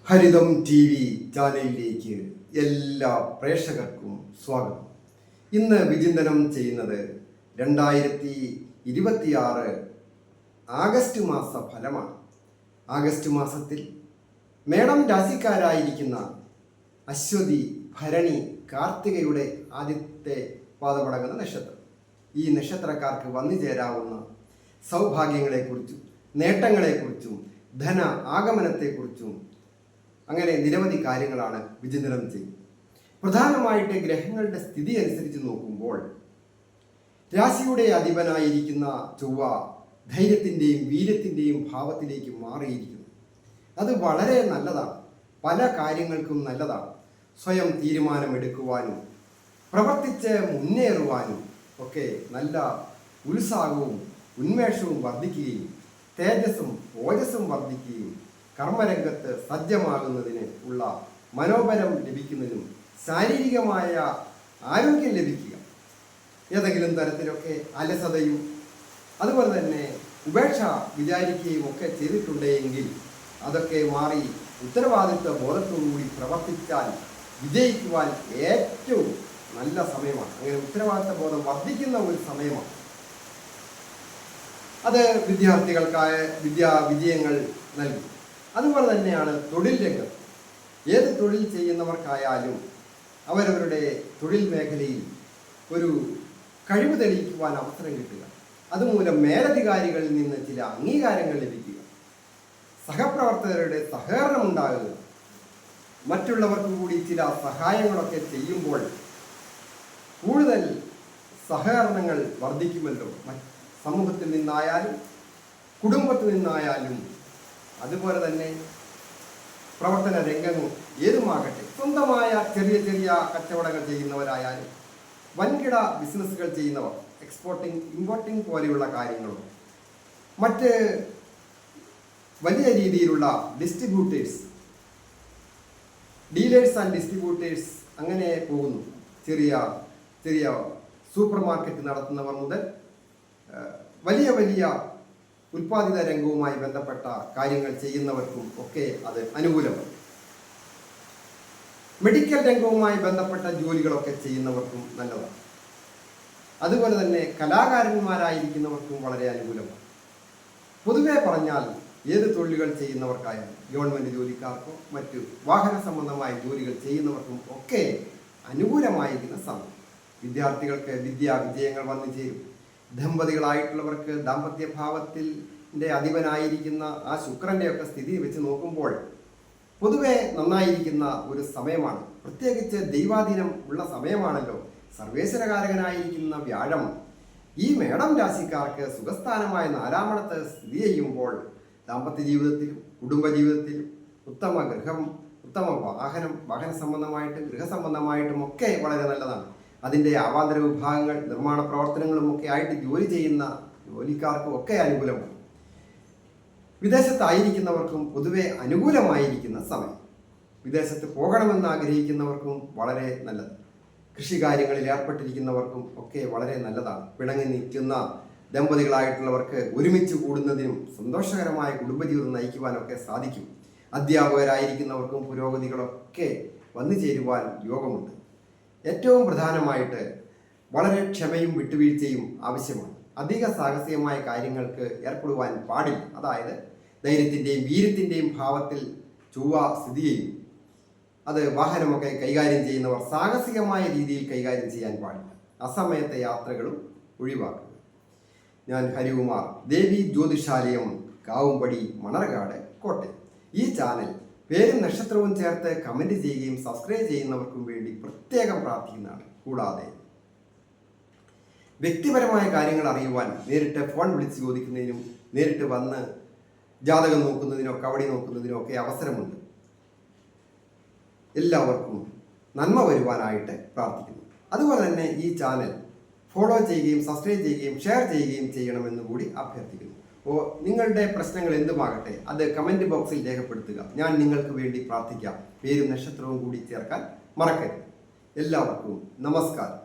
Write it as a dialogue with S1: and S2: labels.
S1: ഹരിതം T V ചാനലിലേക്ക് എല്ലാ പ്രേക്ഷകർക്കും സ്വാഗതം. ഇന്ന് വിചിന്തനം ചെയ്യുന്നത് 2026 ആഗസ്റ്റ് മാസ ഫലമാണ്. ആഗസ്റ്റ് മാസത്തിൽ മേടം രാശിക്കാരായിരിക്കുന്ന അശ്വതി, ഭരണി, കാർത്തികയുടെ ആദ്യത്തെ പാദമടങ്ങുന്ന നക്ഷത്രം. ഈ നക്ഷത്രക്കാർക്ക് വന്നു ചേരാവുന്ന സൗഭാഗ്യങ്ങളെക്കുറിച്ചും നേട്ടങ്ങളെക്കുറിച്ചും ധന ആഗമനത്തെക്കുറിച്ചും അങ്ങനെ നിരവധി കാര്യങ്ങളാണ് വിചിന്തനം ചെയ്യുന്നത്. പ്രധാനമായിട്ട് ഗ്രഹങ്ങളുടെ സ്ഥിതി അനുസരിച്ച് നോക്കുമ്പോൾ രാശിയുടെ അധിപനായിരിക്കുന്ന ചൊവ്വ ധൈര്യത്തിൻ്റെയും വീര്യത്തിൻ്റെയും ഭാവത്തിലേക്ക് മാറിയിരിക്കുന്നു. അത് വളരെ നല്ലതാണ്, പല കാര്യങ്ങൾക്കും നല്ലതാണ്. സ്വയം തീരുമാനമെടുക്കുവാനും പ്രവർത്തിച്ച് മുന്നേറുവാനും ഒക്കെ നല്ല ഉത്സാഹവും ഉന്മേഷവും വർദ്ധിക്കുകയും തേജസ്സും ഓജസ്സും വർദ്ധിക്കുകയും കർമ്മരംഗത്ത് സജ്ജമാകുന്നതിന് ഉള്ള മനോബലം ലഭിക്കുന്നതിനും ശാരീരികമായ ആരോഗ്യം ലഭിക്കുക, ഏതെങ്കിലും തരത്തിലൊക്കെ അലസതയും അതുപോലെ തന്നെ ഉപേക്ഷ വിചാരിക്കുകയും ഒക്കെ ചെയ്തിട്ടുണ്ടെങ്കിൽ അതൊക്കെ മാറി ഉത്തരവാദിത്വ ബോധത്തോടുകൂടി പ്രവർത്തിച്ചാൽ വിജയിക്കുവാൻ ഏറ്റവും നല്ല സമയമാണ്. അങ്ങനെ ഉത്തരവാദിത്വ ബോധം വർദ്ധിക്കുന്ന ഒരു സമയമാണ്. അത് വിദ്യാർത്ഥികൾക്കായ വിജയങ്ങൾ നൽകും. അതുപോലെ തന്നെയാണ് തൊഴിൽ രംഗം. ഏത് തൊഴിൽ ചെയ്യുന്നവർക്കായാലും അവരവരുടെ തൊഴിൽ മേഖലയിൽ ഒരു കഴിവ് തെളിയിക്കുവാൻ അവസരം കിട്ടുക, അതുമൂലം മേലധികാരികളിൽ നിന്ന് ചില അംഗീകാരങ്ങൾ ലഭിക്കുക, സഹപ്രവർത്തകരുടെ സഹകരണം ഉണ്ടാകുക, മറ്റുള്ളവർക്ക് കൂടി ചില സഹായങ്ങളൊക്കെ ചെയ്യുമ്പോൾ കൂടുതൽ സഹകരണങ്ങൾ വർദ്ധിക്കുമല്ലോ. സമൂഹത്തിൽ നിന്നായാലും കുടുംബത്തിൽ നിന്നായാലും അതുപോലെ തന്നെ പ്രവർത്തന രംഗങ്ങൾ ഏതുമാകട്ടെ, സ്വന്തമായ ചെറിയ ചെറിയ കച്ചവടങ്ങൾ ചെയ്യുന്നവരായാലും വൻകിട ബിസിനസ്സുകൾ ചെയ്യുന്നവർ, എക്സ്പോർട്ടിങ് ഇമ്പോർട്ടിങ് പോലെയുള്ള കാര്യങ്ങളും മറ്റ് വലിയ രീതിയിലുള്ള ഡിസ്ട്രിബ്യൂട്ടേഴ്സ്, ഡീലേഴ്സ് ആൻഡ് ഡിസ്ട്രിബ്യൂട്ടേഴ്സ് അങ്ങനെ പോകുന്നു. ചെറിയ ചെറിയ സൂപ്പർ മാർക്കറ്റ് നടത്തുന്നവർ മുതൽ വലിയ വലിയ ഉൽപ്പാദിത രംഗവുമായി ബന്ധപ്പെട്ട കാര്യങ്ങൾ ചെയ്യുന്നവർക്കും ഒക്കെ അത് അനുകൂലമാണ്. മെഡിക്കൽ രംഗവുമായി ബന്ധപ്പെട്ട ജോലികളൊക്കെ ചെയ്യുന്നവർക്കും നല്ലതാണ്. അതുപോലെ തന്നെ കലാകാരന്മാരായിരിക്കുന്നവർക്കും വളരെ അനുകൂലമാണ്. പൊതുവെ പറഞ്ഞാൽ ഏത് തൊഴിലുകൾ ചെയ്യുന്നവർക്കായാലും ഗവൺമെൻറ് ജോലിക്കാർക്കോ മറ്റു വാഹന സംബന്ധമായ ജോലികൾ ചെയ്യുന്നവർക്കും ഒക്കെ അനുകൂലമായിരിക്കുന്ന സമയം. വിദ്യാർത്ഥികൾക്ക് വിജയങ്ങൾ വന്നു ചേരും. ദമ്പതികളായിട്ടുള്ളവർക്ക് ദാമ്പത്യ ഭാവത്തിൻ്റെ അധിപനായിരിക്കുന്ന ആ ശുക്രൻ്റെയൊക്കെ സ്ഥിതി വെച്ച് നോക്കുമ്പോൾ പൊതുവെ നന്നായിരിക്കുന്ന ഒരു സമയമാണ്. പ്രത്യേകിച്ച് ദൈവാധീനം ഉള്ള സമയമാണല്ലോ. സർവേശ്വരകാരകനായിരിക്കുന്ന വ്യാഴം ഈ മേടം രാശിക്കാർക്ക് സുഖസ്ഥാനമായ 4ാമിടത്ത് സ്ഥിതി ചെയ്യുമ്പോൾ ദാമ്പത്യ ജീവിതത്തിലും കുടുംബജീവിതത്തിലും ഉത്തമ ഗൃഹം, ഉത്തമ വാഹന സംബന്ധമായിട്ട് ഗൃഹസംബന്ധമായിട്ടും ഒക്കെ വളരെ നല്ലതാണ്. അതിൻ്റെ അവാന്തര വിഭാഗങ്ങൾ, നിർമ്മാണ പ്രവർത്തനങ്ങളും ഒക്കെ ആയിട്ട് ജോലി ചെയ്യുന്ന ജോലിക്കാർക്കും ഒക്കെ അനുകൂലമാണ്. വിദേശത്തായിരിക്കുന്നവർക്കും പൊതുവെ അനുകൂലമായിരിക്കുന്ന സമയം. വിദേശത്ത് പോകണമെന്ന് ആഗ്രഹിക്കുന്നവർക്കും വളരെ നല്ലത്. കൃഷികാര്യങ്ങളിൽ ഏർപ്പെട്ടിരിക്കുന്നവർക്കും ഒക്കെ വളരെ നല്ലതാണ്. പിണങ്ങി നിൽക്കുന്ന ദമ്പതികളായിട്ടുള്ളവർക്ക് ഒരുമിച്ച് കൂടുന്നതിനും സന്തോഷകരമായ കുടുംബജീവിതം നയിക്കുവാനൊക്കെ സാധിക്കും. അധ്യാപകരായിരിക്കുന്നവർക്കും പുരോഗതികളൊക്കെ വന്നു ചേരുവാൻ യോഗമുണ്ട്. ഏറ്റവും പ്രധാനമായിട്ട് വളരെ ക്ഷമയും വിട്ടുവീഴ്ചയും ആവശ്യമാണ്. അധിക സാഹസികമായ കാര്യങ്ങൾക്ക് ഏർപ്പെടുവാൻ പാടില്ല. അതായത് ധൈര്യത്തിൻ്റെയും വീര്യത്തിൻ്റെയും ഭാവത്തിൽ ചൊവ്വ സ്ഥിതി ചെയ്യും. അത് വാഹനമൊക്കെ കൈകാര്യം ചെയ്യുന്നവർ സാഹസികമായ രീതിയിൽ കൈകാര്യം ചെയ്യാൻ പാടില്ല. അസമയത്തെ യാത്രകളും ഒഴിവാക്കുക. ഞാൻ ഹരികുമാർ, ദേവി ജ്യോതിഷാലയം, കാവുംപടി, മണർകാട്, കോട്ടയം. ഈ ചാനൽ പേരും നക്ഷത്രവും ചേർത്ത് കമൻറ്റ് ചെയ്യുകയും സബ്സ്ക്രൈബ് ചെയ്യുന്നവർക്കും വേണ്ടി പ്രത്യേകം പ്രാർത്ഥിക്കുന്നതാണ്. കൂടാതെ വ്യക്തിപരമായ കാര്യങ്ങൾ അറിയുവാൻ നേരിട്ട് ഫോൺ വിളിച്ച് ചോദിക്കുന്നതിനും നേരിട്ട് വന്ന് ജാതകം നോക്കുന്നതിനോ കവടി നോക്കുന്നതിനോ ഒക്കെ അവസരമുണ്ട്. എല്ലാവർക്കും നന്മ വരുവാനായിട്ട് പ്രാർത്ഥിക്കുന്നു. അതുപോലെ തന്നെ ഈ ചാനൽ ഫോളോ ചെയ്യുകയും സബ്സ്ക്രൈബ് ചെയ്യുകയും ഷെയർ ചെയ്യുകയും ചെയ്യണമെന്ന് കൂടി അഭ്യർത്ഥിക്കുന്നു. നിങ്ങളുടെ പ്രശ്നങ്ങൾ എന്തുമാകട്ടെ അത് കമൻറ്റ് ബോക്സിൽ രേഖപ്പെടുത്തുക. ഞാൻ നിങ്ങൾക്ക് വേണ്ടി പ്രാർത്ഥിക്കാം. പേരും നക്ഷത്രവും കൂടി ചേർക്കാൻ മറക്കരുത്. എല്ലാവർക്കും നമസ്കാരം.